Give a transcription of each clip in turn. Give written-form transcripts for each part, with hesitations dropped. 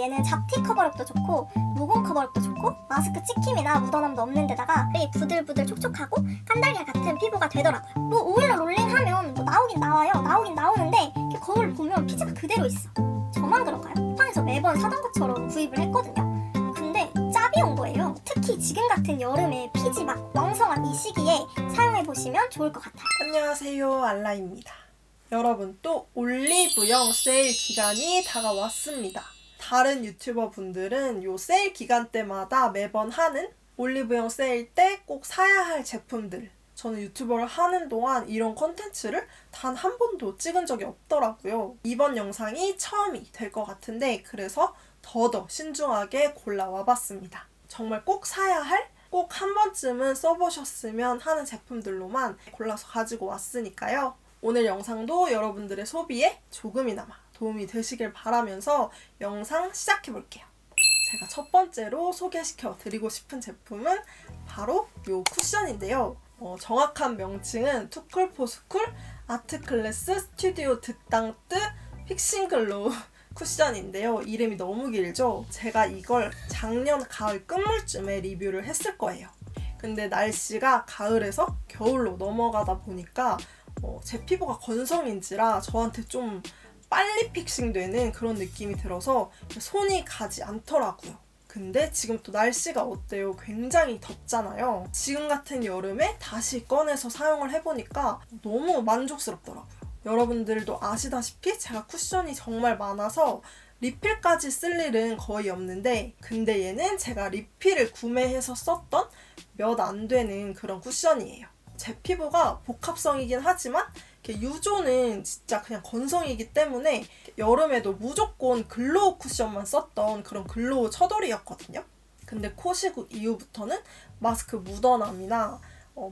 얘는 잡티 커버력도 좋고 모공 커버력도 좋고 마스크 찍힘이나 묻어남도 없는 데다가 부들부들 촉촉하고 깐달걀 같은 피부가 되더라고요. 뭐 오일로 롤링하면 뭐 나오긴 나와요. 나오긴 나오는데 거울 보면 피지가 그대로 있어. 저만 그런가요? 쿠팡에서 매번 사던 것처럼 구입을 했거든요. 근데 짭이 온 거예요. 특히 지금 같은 여름에 피지 막 왕성한 이 시기에 사용해보시면 좋을 것 같아요. 안녕하세요, 알라입니다. 여러분, 또 올리브영 세일 기간이 다가왔습니다. 다른 유튜버 분들은 요 세일 기간 때마다 매번 하는 올리브영 세일 때 꼭 사야 할 제품들, 저는 유튜버를 하는 동안 이런 콘텐츠를 단 한 번도 찍은 적이 없더라고요. 이번 영상이 처음이 될 것 같은데 그래서 더더 신중하게 골라와 봤습니다. 정말 꼭 사야 할, 꼭 한 번쯤은 써보셨으면 하는 제품들로만 골라서 가지고 왔으니까요. 오늘 영상도 여러분들의 소비에 조금이나마 도움이 되시길 바라면서 영상 시작해볼게요. 제가 첫 번째로 소개시켜 드리고 싶은 제품은 바로 이 쿠션인데요. 정확한 명칭은 투쿨포스쿨 아트클래스 스튜디오 드땅뜨 픽싱글로우 쿠션인데요. 이름이 너무 길죠? 제가 이걸 작년 가을 끝물쯤에 리뷰를 했을 거예요. 근데 날씨가 가을에서 겨울로 넘어가다 보니까 제 피부가 건성인지라 저한테 좀 빨리 픽싱되는 그런 느낌이 들어서 손이 가지 않더라고요. 근데 지금 또 날씨가 어때요? 굉장히 덥잖아요. 지금 같은 여름에 다시 꺼내서 사용을 해보니까 너무 만족스럽더라고요. 여러분들도 아시다시피 제가 쿠션이 정말 많아서 리필까지 쓸 일은 거의 없는데, 근데 얘는 제가 리필을 구매해서 썼던 몇 안 되는 그런 쿠션이에요. 제 피부가 복합성이긴 하지만 유조는 진짜 그냥 건성이기 때문에 여름에도 무조건 글로우 쿠션만 썼던 그런 글로우 처돌이었거든요. 근데 코시국 이후부터는 마스크 묻어남이나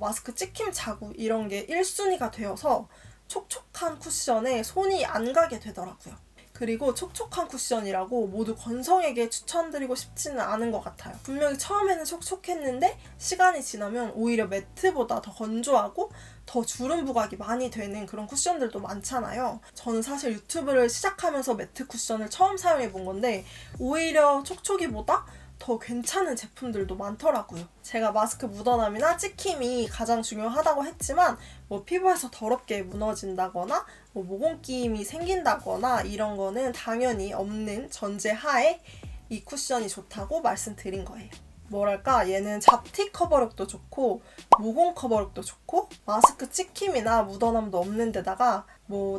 마스크 찍힘 자국 이런 게 1순위가 되어서 촉촉한 쿠션에 손이 안 가게 되더라고요. 그리고 촉촉한 쿠션이라고 모두 건성에게 추천드리고 싶지는 않은 것 같아요. 분명히 처음에는 촉촉했는데 시간이 지나면 오히려 매트보다 더 건조하고 더 주름 부각이 많이 되는 그런 쿠션들도 많잖아요. 저는 사실 유튜브를 시작하면서 매트 쿠션을 처음 사용해 본 건데 오히려 촉촉이보다 더 괜찮은 제품들도 많더라고요. 제가 마스크 묻어남이나 찍힘이 가장 중요하다고 했지만 피부에서 더럽게 무너진다거나 모공 끼임이 생긴다거나 이런 거는 당연히 없는 전제하에 이 쿠션이 좋다고 말씀드린 거예요. 뭐랄까, 얘는 잡티 커버력도 좋고 모공 커버력도 좋고 마스크 찍힘이나 묻어남도 없는 데다가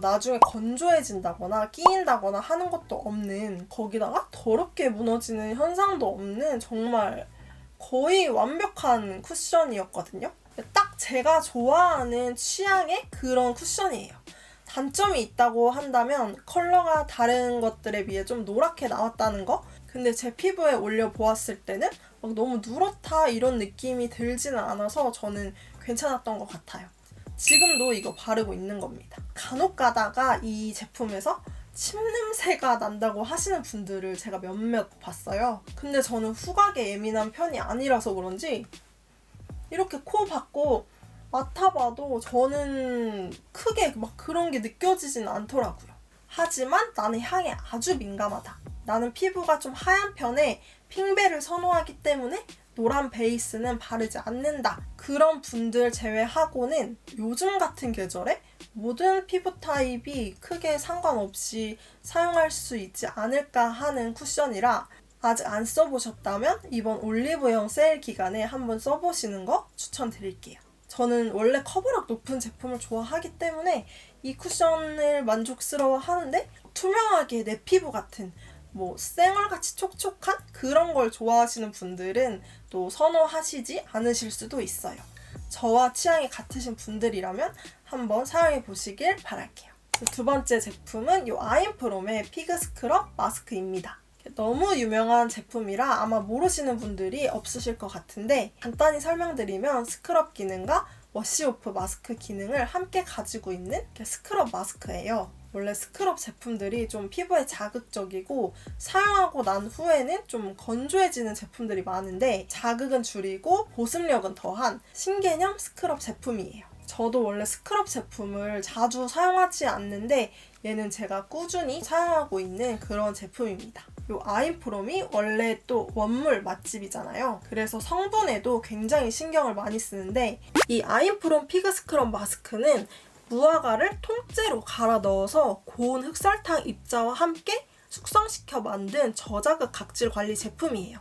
나중에 건조해진다거나 끼인다거나 하는 것도 없는, 거기다가 더럽게 무너지는 현상도 없는 정말 거의 완벽한 쿠션이었거든요. 딱 제가 좋아하는 취향의 그런 쿠션이에요. 단점이 있다고 한다면 컬러가 다른 것들에 비해 좀 노랗게 나왔다는 거? 근데 제 피부에 올려보았을 때는 너무 누렇다 이런 느낌이 들지는 않아서 저는 괜찮았던 것 같아요. 지금도 이거 바르고 있는 겁니다. 간혹 가다가 이 제품에서 침 냄새가 난다고 하시는 분들을 제가 몇몇 봤어요. 근데 저는 후각에 예민한 편이 아니라서 그런지 이렇게 코 박고 맡아봐도 저는 크게 그런 게 느껴지진 않더라고요. 하지만 나는 향에 아주 민감하다. 나는 피부가 좀 하얀 편에 핑베를 선호하기 때문에 노란 베이스는 바르지 않는다. 그런 분들 제외하고는 요즘 같은 계절에 모든 피부 타입이 크게 상관없이 사용할 수 있지 않을까 하는 쿠션이라 아직 안 써보셨다면 이번 올리브영 세일 기간에 한번 써보시는 거 추천드릴게요. 저는 원래 커버력 높은 제품을 좋아하기 때문에 이 쿠션을 만족스러워 하는데 투명하게 내 피부 같은 쌩얼같이 촉촉한 그런 걸 좋아하시는 분들은 또 선호하시지 않으실 수도 있어요. 저와 취향이 같으신 분들이라면 한번 사용해 보시길 바랄게요. 두 번째 제품은 이 아임프롬의 피그 스크럽 마스크입니다. 너무 유명한 제품이라 아마 모르시는 분들이 없으실 것 같은데 간단히 설명드리면 스크럽 기능과 워시오프 마스크 기능을 함께 가지고 있는 스크럽 마스크예요. 원래 스크럽 제품들이 좀 피부에 자극적이고 사용하고 난 후에는 좀 건조해지는 제품들이 많은데 자극은 줄이고 보습력은 더한 신개념 스크럽 제품이에요. 저도 원래 스크럽 제품을 자주 사용하지 않는데 얘는 제가 꾸준히 사용하고 있는 그런 제품입니다. 요 아임프롬이 원래 또 원물 맛집이잖아요. 그래서 성분에도 굉장히 신경을 많이 쓰는데 이 아임프롬 피그 스크럽 마스크는 무화과를 통째로 갈아 넣어서 고운 흑설탕 입자와 함께 숙성시켜 만든 저자극 각질 관리 제품이에요.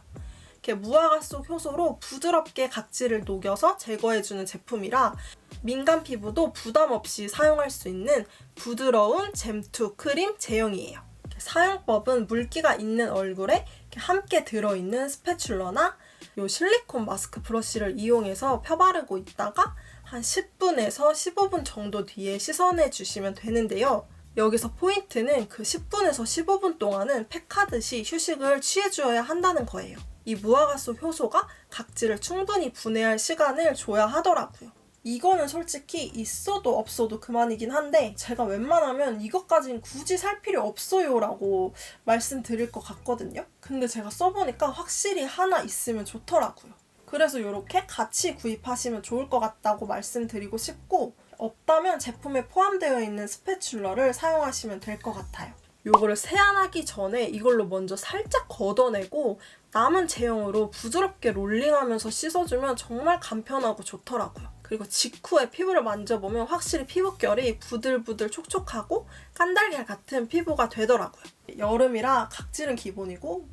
무화과 속 효소로 부드럽게 각질을 녹여서 제거해주는 제품이라 민감 피부도 부담 없이 사용할 수 있는 부드러운 잼투 크림 제형이에요. 사용법은 물기가 있는 얼굴에 함께 들어있는 스패츌러나 요 실리콘 마스크 브러쉬를 이용해서 펴바르고 있다가 한 10분에서 15분 정도 뒤에 씻어내 주시면 되는데요. 여기서 포인트는 그 10분에서 15분 동안은 팩하듯이 휴식을 취해주어야 한다는 거예요. 이 무화과 속 효소가 각질을 충분히 분해할 시간을 줘야 하더라고요. 이거는 솔직히 있어도 없어도 그만이긴 한데 제가 웬만하면 이것까진 굳이 살 필요 없어요 라고 말씀드릴 것 같거든요. 근데 제가 써보니까 확실히 하나 있으면 좋더라고요. 그래서 이렇게 같이 구입하시면 좋을 것 같다고 말씀드리고 싶고, 없다면 제품에 포함되어 있는 스패츌러를 사용하시면 될 것 같아요. 요거를 세안하기 전에 이걸로 먼저 살짝 걷어내고 남은 제형으로 부드럽게 롤링하면서 씻어주면 정말 간편하고 좋더라고요. 그리고 직후에 피부를 만져보면 확실히 피부결이 부들부들 촉촉하고 깐달걀 같은 피부가 되더라고요. 여름이라 각질은 기본이고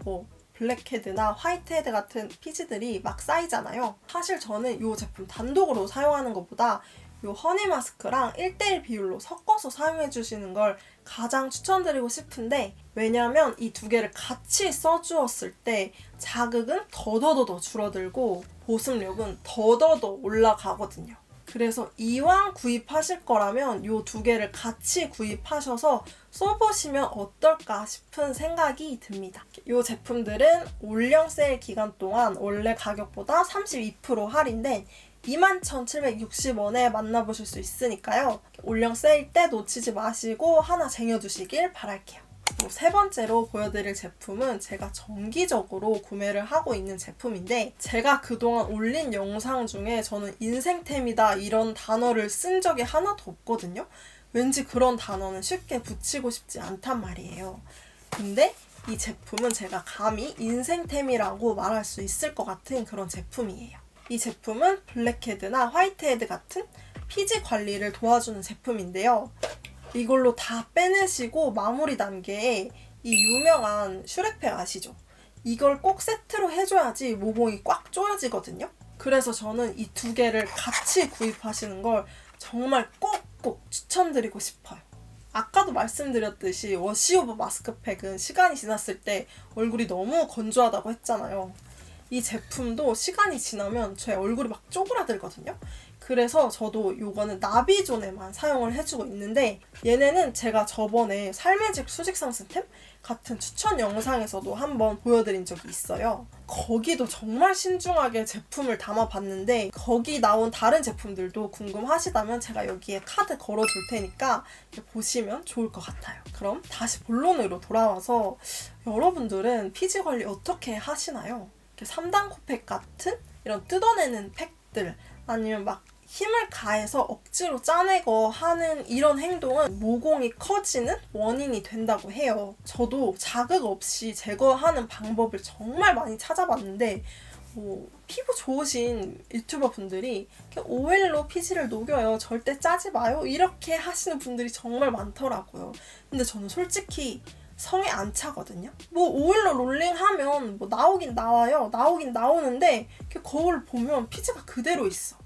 블랙헤드나 화이트헤드 같은 피지들이 막 쌓이잖아요. 사실 저는 이 제품 단독으로 사용하는 것보다 이 허니 마스크랑 1:1 비율로 섞어서 사용해주시는 걸 가장 추천드리고 싶은데, 왜냐면 이 두 개를 같이 써주었을 때 자극은 더더더 줄어들고 보습력은 더더더 올라가거든요. 그래서 이왕 구입하실 거라면 이 두 개를 같이 구입하셔서 써보시면 어떨까 싶은 생각이 듭니다. 이 제품들은 올영 세일 기간 동안 원래 가격보다 32% 할인된 21,760원에 만나보실 수 있으니까요. 올영 세일 때 놓치지 마시고 하나 쟁여두시길 바랄게요. 세 번째로 보여드릴 제품은 제가 정기적으로 구매를 하고 있는 제품인데, 제가 그동안 올린 영상 중에 저는 인생템이다 이런 단어를 쓴 적이 하나도 없거든요. 왠지 그런 단어는 쉽게 붙이고 싶지 않단 말이에요. 근데 이 제품은 제가 감히 인생템이라고 말할 수 있을 것 같은 그런 제품이에요. 이 제품은 블랙헤드나 화이트헤드 같은 피지 관리를 도와주는 제품인데요. 이걸로 다 빼내시고 마무리 단계에 이 유명한 슈렉팩 아시죠? 이걸 꼭 세트로 해줘야지 모공이 꽉 조여지거든요. 그래서 저는 이 두 개를 같이 구입하시는 걸 정말 꼭꼭 추천드리고 싶어요. 아까도 말씀드렸듯이 워시오브 마스크팩은 시간이 지났을 때 얼굴이 너무 건조하다고 했잖아요. 이 제품도 시간이 지나면 제 얼굴이 막 쪼그라들거든요. 그래서 저도 이거는 나비존에만 사용을 해주고 있는데, 얘네는 제가 저번에 삶의직 수직 상승템 같은 추천 영상에서도 한번 보여드린 적이 있어요. 거기도 정말 신중하게 제품을 담아봤는데 거기 나온 다른 제품들도 궁금하시다면 제가 여기에 카드 걸어둘 테니까 보시면 좋을 것 같아요. 그럼 다시 본론으로 돌아와서 여러분들은 피지 관리 어떻게 하시나요? 3단 코팩 같은 이런 뜯어내는 팩들, 아니면 막 힘을 가해서 억지로 짜내고 하는 이런 행동은 모공이 커지는 원인이 된다고 해요. 저도 자극 없이 제거하는 방법을 정말 많이 찾아봤는데 피부 좋으신 유튜버 분들이 오일로 피지를 녹여요, 절대 짜지 마요, 이렇게 하시는 분들이 정말 많더라고요. 근데 저는 솔직히 성에 안 차거든요. 오일로 롤링하면 나오긴 나와요. 나오긴 나오는데 거울 보면 피지가 그대로 있어.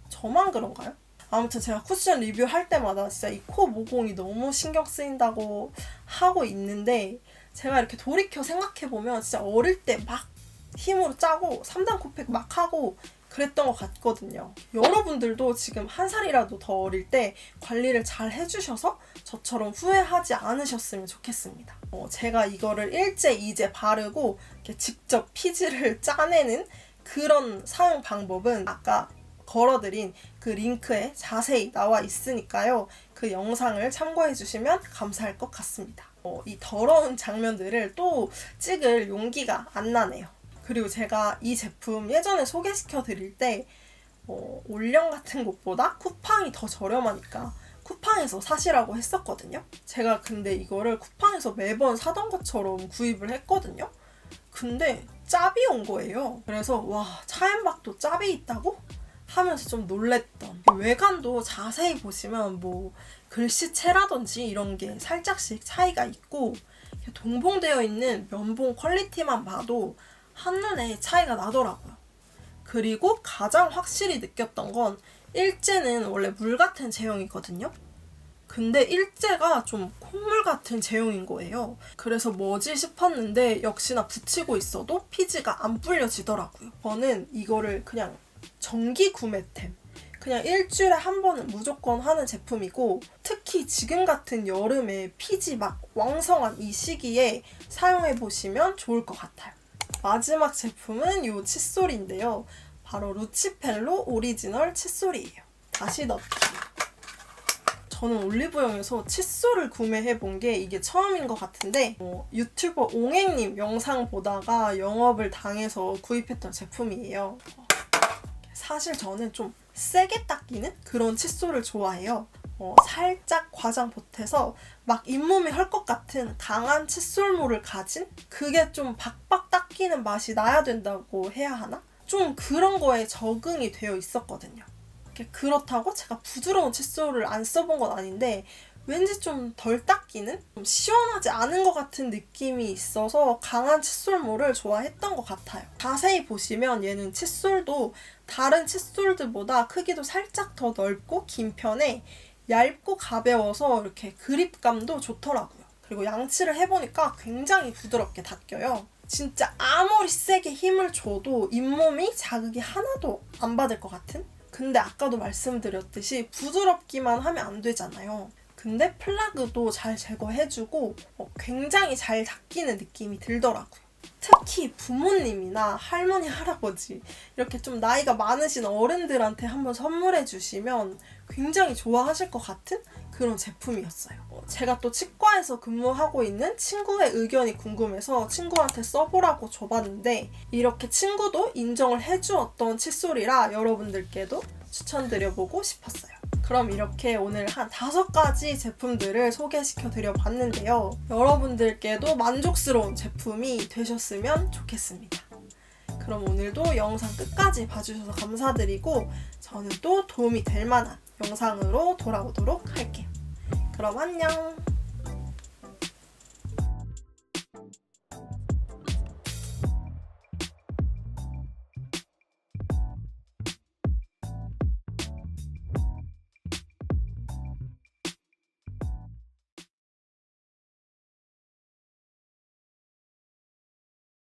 저만 그런가요? 아무튼 제가 쿠션 리뷰할 때마다 진짜 이 코 모공이 너무 신경 쓰인다고 하고 있는데, 제가 이렇게 돌이켜 생각해보면 진짜 어릴 때 막 힘으로 짜고 3단 코팩 막 하고 그랬던 것 같거든요. 여러분들도 지금 한 살이라도 더 어릴 때 관리를 잘 해주셔서 저처럼 후회하지 않으셨으면 좋겠습니다. 제가 이거를 1제, 2제 바르고 이렇게 직접 피지를 짜내는 그런 사용 방법은 아까 걸어드린 그 링크에 자세히 나와 있으니까요. 그 영상을 참고해 주시면 감사할 것 같습니다. 이 더러운 장면들을 또 찍을 용기가 안 나네요. 그리고 제가 이 제품 예전에 소개시켜 드릴 때 올영 같은 곳보다 쿠팡이 더 저렴하니까 쿠팡에서 사시라고 했었거든요. 제가 근데 이거를 쿠팡에서 매번 사던 것처럼 구입을 했거든요. 근데 짭이 온 거예요. 그래서 와, 차앤박도 짭이 있다고? 하면서 좀 놀랬던. 외관도 자세히 보시면 뭐 글씨체라든지 이런 게 살짝씩 차이가 있고 동봉되어 있는 면봉 퀄리티만 봐도 한눈에 차이가 나더라고요. 그리고 가장 확실히 느꼈던 건 일제는 원래 물 같은 제형이거든요. 근데 일제가 좀 콧물 같은 제형인 거예요. 그래서 뭐지 싶었는데 역시나 붙이고 있어도 피지가 안 불려지더라고요. 저는 이거를 그냥 정기 구매템, 그냥 일주일에 한 번은 무조건 하는 제품이고, 특히 지금 같은 여름에 피지 막 왕성한 이 시기에 사용해보시면 좋을 것 같아요. 마지막 제품은 이 칫솔인데요. 바로 루치펠로 오리지널 칫솔이에요. 다시 넣기. 저는 올리브영에서 칫솔을 구매해본 게 이게 처음인 것 같은데 유튜버 옹행님 영상 보다가 영업을 당해서 구입했던 제품이에요. 사실 저는 좀 세게 닦이는 그런 칫솔을 좋아해요. 살짝 과장 보태서 막 잇몸이 헐 것 같은 강한 칫솔물을 가진, 그게 좀 박박 닦이는 맛이 나야 된다고 해야 하나? 좀 그런 거에 적응이 되어 있었거든요. 그렇다고 제가 부드러운 칫솔을 안 써본 건 아닌데 왠지 좀 덜 닦이는? 좀 시원하지 않은 것 같은 느낌이 있어서 강한 칫솔물을 좋아했던 것 같아요. 자세히 보시면 얘는 칫솔도 다른 칫솔들보다 크기도 살짝 더 넓고 긴 편에 얇고 가벼워서 이렇게 그립감도 좋더라고요. 그리고 양치를 해보니까 굉장히 부드럽게 닦여요. 진짜 아무리 세게 힘을 줘도 잇몸이 자극이 하나도 안 받을 것 같은? 근데 아까도 말씀드렸듯이 부드럽기만 하면 안 되잖아요. 근데 플라그도 잘 제거해주고 굉장히 잘 닦이는 느낌이 들더라고요. 특히 부모님이나 할머니, 할아버지 이렇게 좀 나이가 많으신 어른들한테 한번 선물해 주시면 굉장히 좋아하실 것 같은 그런 제품이었어요. 제가 또 치과에서 근무하고 있는 친구의 의견이 궁금해서 친구한테 써보라고 줘봤는데 이렇게 친구도 인정을 해주었던 칫솔이라 여러분들께도 추천드려보고 싶었어요. 그럼 이렇게 오늘 한 5가지 제품들을 소개시켜드려 봤는데요. 여러분들께도 만족스러운 제품이 되셨으면 좋겠습니다. 그럼 오늘도 영상 끝까지 봐주셔서 감사드리고 저는 또 도움이 될 만한 영상으로 돌아오도록 할게요. 그럼 안녕!